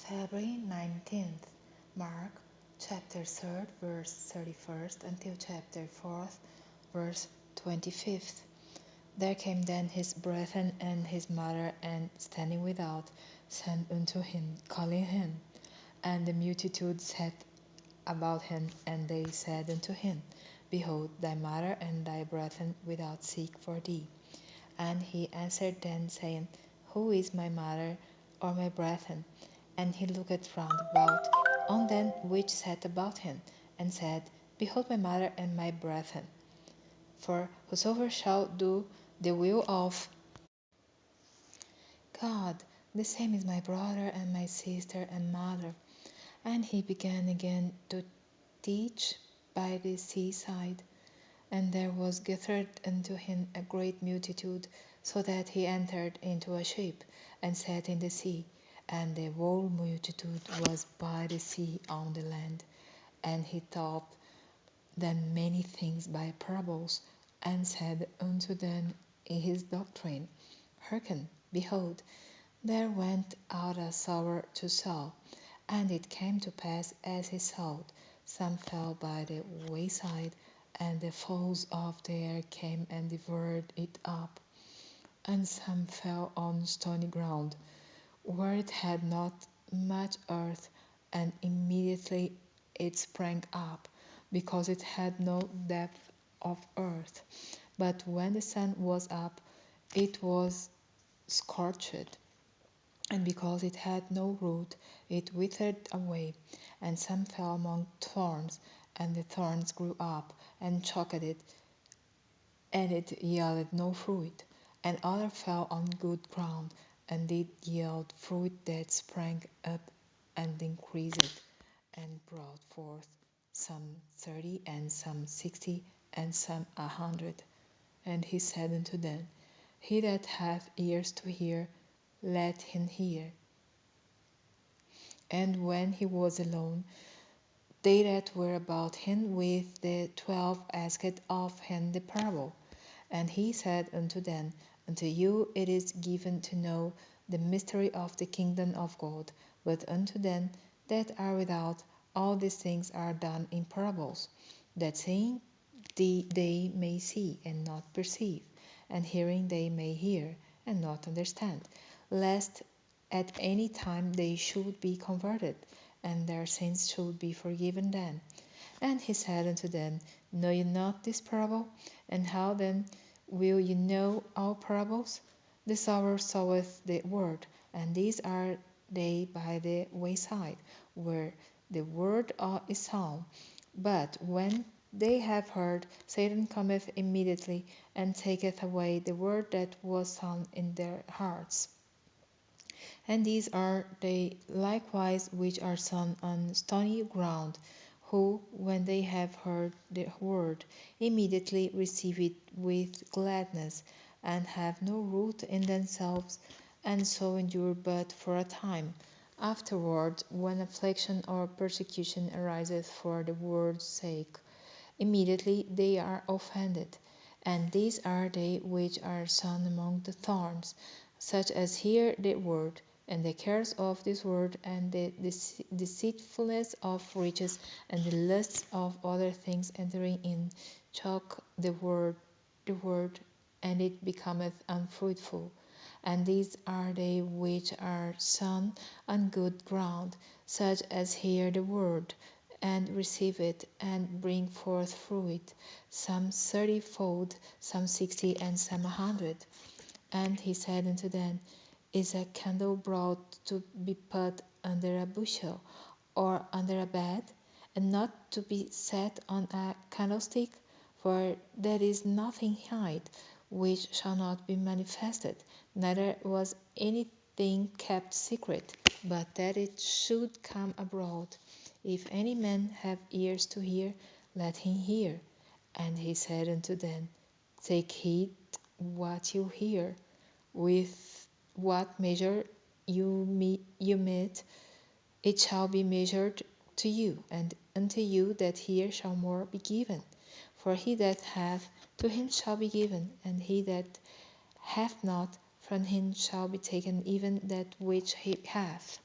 February 19th, Mark chapter 3rd, verse 31st until chapter 4th, verse 25th. There came then his brethren and his mother, and standing without, sent unto him, calling him. And the multitude sat about him, and they said unto him, Behold, thy mother and thy brethren without seek for thee. And he answered them, saying, Who is my mother or my brethren? And he looked round about on them which sat about him, and said, Behold my mother and my brethren. For whosoever shall do the will of God, the same is my brother and my sister and mother. And he began again to teach by the seaside. And there was gathered unto him a great multitude, so that he entered into a ship, and sat in the sea. And the whole multitude was by the sea on the land. And he taught them many things by parables, and said unto them in his doctrine, Hearken, behold, there went out a sower to sow. And it came to pass, as he sowed, some fell by the wayside, and the fowls of the air came and devoured it up. And some fell on stony ground, where it had not much earth, and immediately it sprang up, because it had no depth of earth. But when the sun was up, it was scorched, and because it had no root, it withered away. And some fell among thorns, and the thorns grew up, and choked it, and it yielded no fruit. And other fell on good ground, and did yield fruit that sprang up and increased, and brought forth some 30, and some 60, and some 100. And he said unto them, He that hath ears to hear, let him hear. And when he was alone, they that were about him with the 12 asked of him the parable. And he said unto them, Unto you it is given to know the mystery of the kingdom of God, but unto them that are without, all these things are done in parables, that seeing they may see and not perceive, and hearing they may hear and not understand, lest at any time they should be converted, and their sins should be forgiven them. And he said unto them, Know ye not this parable? And how then will ye know all parables? The sower soweth the word, and these are they by the wayside, where the word is sown. But when they have heard, Satan cometh immediately, and taketh away the word that was sown in their hearts. And these are they likewise which are sown on stony ground, who, when they have heard the word, immediately receive it with gladness, and have no root in themselves, and so endure but for a time. Afterward, when affliction or persecution ariseth for the word's sake, immediately they are offended. And these are they which are sown among the thorns, such as hear the word, and the cares of this world, and the deceitfulness of riches, and the lusts of other things entering in, choke the word, and it becometh unfruitful. And these are they which are sown on good ground, such as hear the word, and receive it, and bring forth fruit, some 30-fold, some 60, and some 100. And he said unto them, Is a candle brought to be put under a bushel, or under a bed, and not to be set on a candlestick? For there is nothing hid, which shall not be manifested, neither was anything kept secret, but that it should come abroad. If any man have ears to hear, let him hear. And he said unto them, Take heed what you hear. With what measure you mete, it shall be measured to you, and unto you that hear shall more be given. For he that hath, to him shall be given, and he that hath not, from him shall be taken even that which he hath.